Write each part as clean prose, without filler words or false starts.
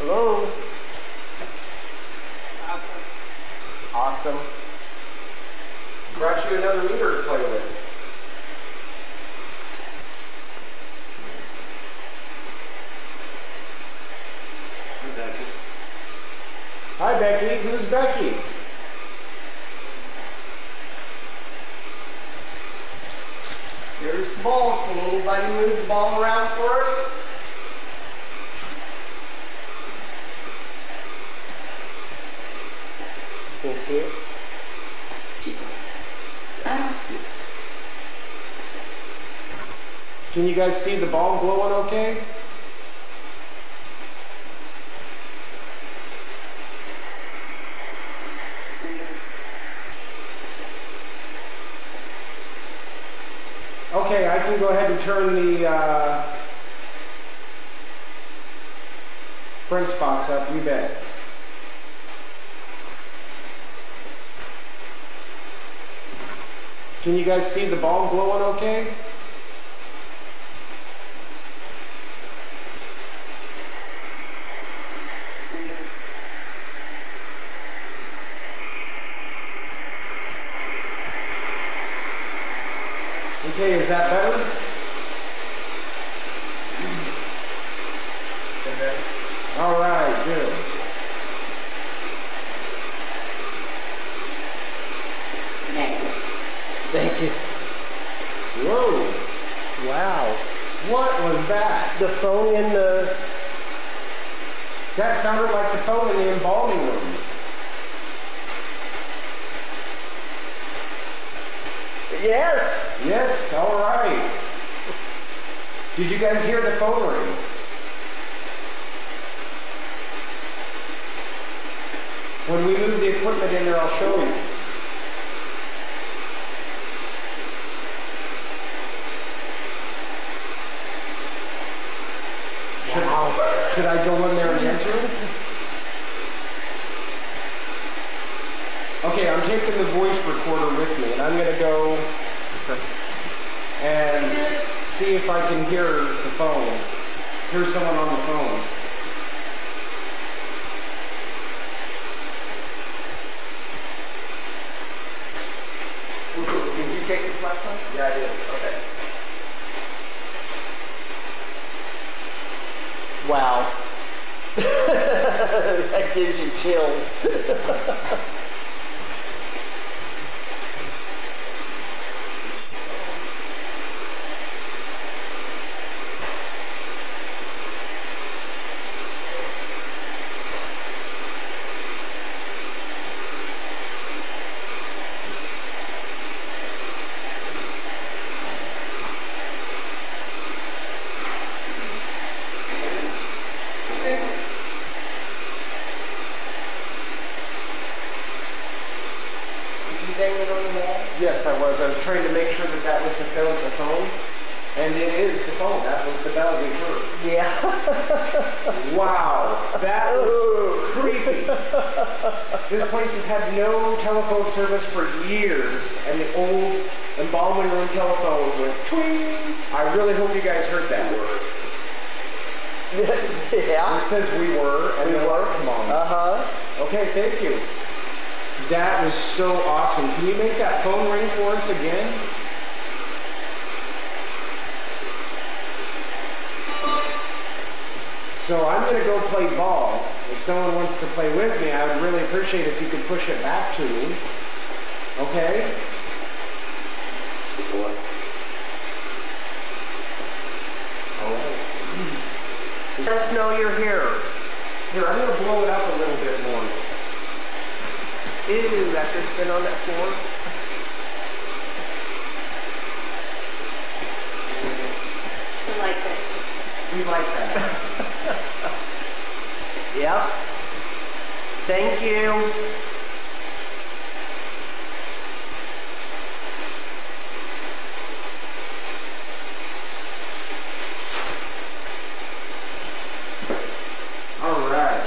Hello? Awesome. Brought you another meter to play with. Hi, Becky. Who's Becky? Here's the ball. Can anybody move the ball around for us? Can you see it? Can you guys see the ball glowing okay? Okay, I can go ahead and turn the French box up, you bet. Can you guys see the ball glowing okay? Okay, is that better? All right, good. Thank you. Whoa. Wow. What was that? The phone in the... That sounded like the phone in the embalming room. Yes. Yes, all right. Did you guys hear the phone ring? When we move the equipment in there, I'll show you. Should I go in there and answer it? Okay, I'm taking the voice recorder with me, and I'm going to go and see if I can hear the phone. Hear someone on the phone. Did you take the flashlight? Yeah, I did. Okay. Wow. That gives you chills. Yes, I was. I was trying to make sure that that was the sound of the phone. And it is the phone. That was the bell we heard. Yeah. Wow. That was creepy. This place has had no telephone service for years. And the old embalming room telephone went twing. I really hope you guys heard that word. Yeah. It says we were. And we were. Come on. Uh-huh. Okay, thank you. That was so awesome. Can you make that phone ring for us again? So I'm going to go play ball. If someone wants to play with me, I would really appreciate if you could push it back to me. Okay? Alright. Let us know you're here. Here, I'm going to blow it up a little bit more. Ew, after it's been on that floor. We like that. We like that. Yep. Thank you. All right.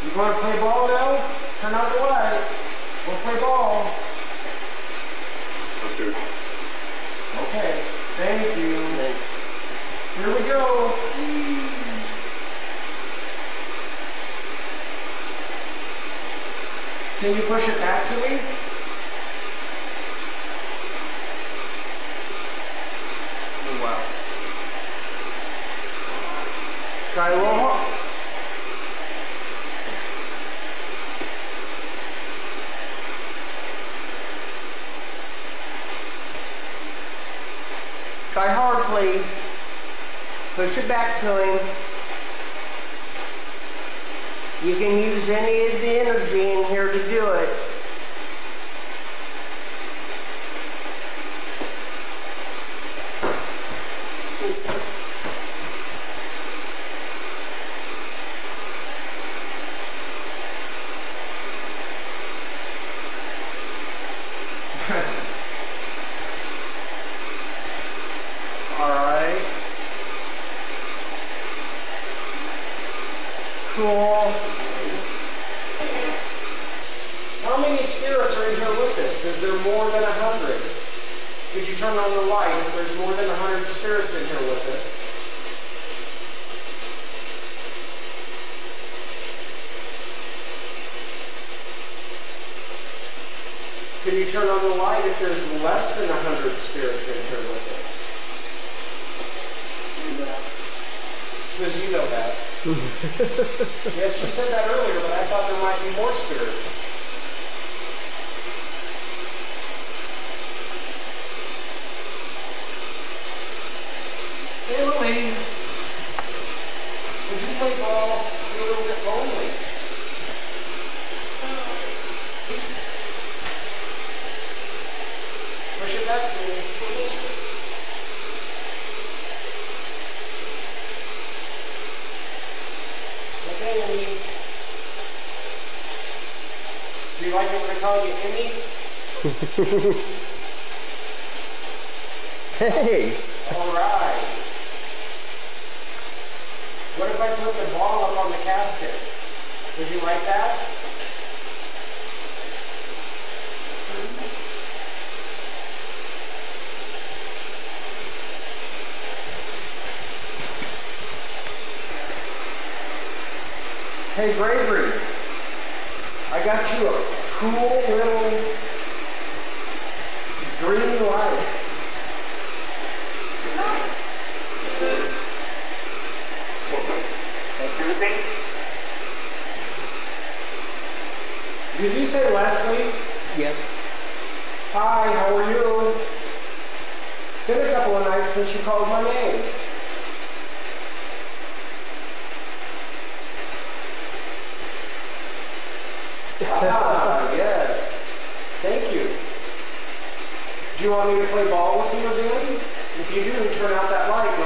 You want to play ball now? Turn out the light. We'll play ball. Okay. Okay. Thank you. Thanks. Here we go. Can you push it back to me? Oh, wow. Try a little. Try hard, please. Push it back to him. You can use any of the energy in here to do it. Let me see. All right. Cool. How many spirits are in here with us? Is there more than 100? Could you turn on the light if there's more than 100 spirits in here with us? Can you turn on the light if there's less than 100 spirits in here with us? Says you know that. Yes, you said that earlier, but I thought there might be more spirits. Hey, Louie. Would you play ball? You're a little bit lonely. Please. Push it back to me. Okay, Emmy. Do you like it when I call you Emmy? Hey. All right. What if I put the ball up on the casket? Would you like that? Hey, Bravery, I got you a cool little green light. Did you say Leslie? Yep. Hi, how are you? It's been a couple of nights since you called my name. Ah, yes. Thank you. Do you want me to play ball with you again? If you do, turn out that light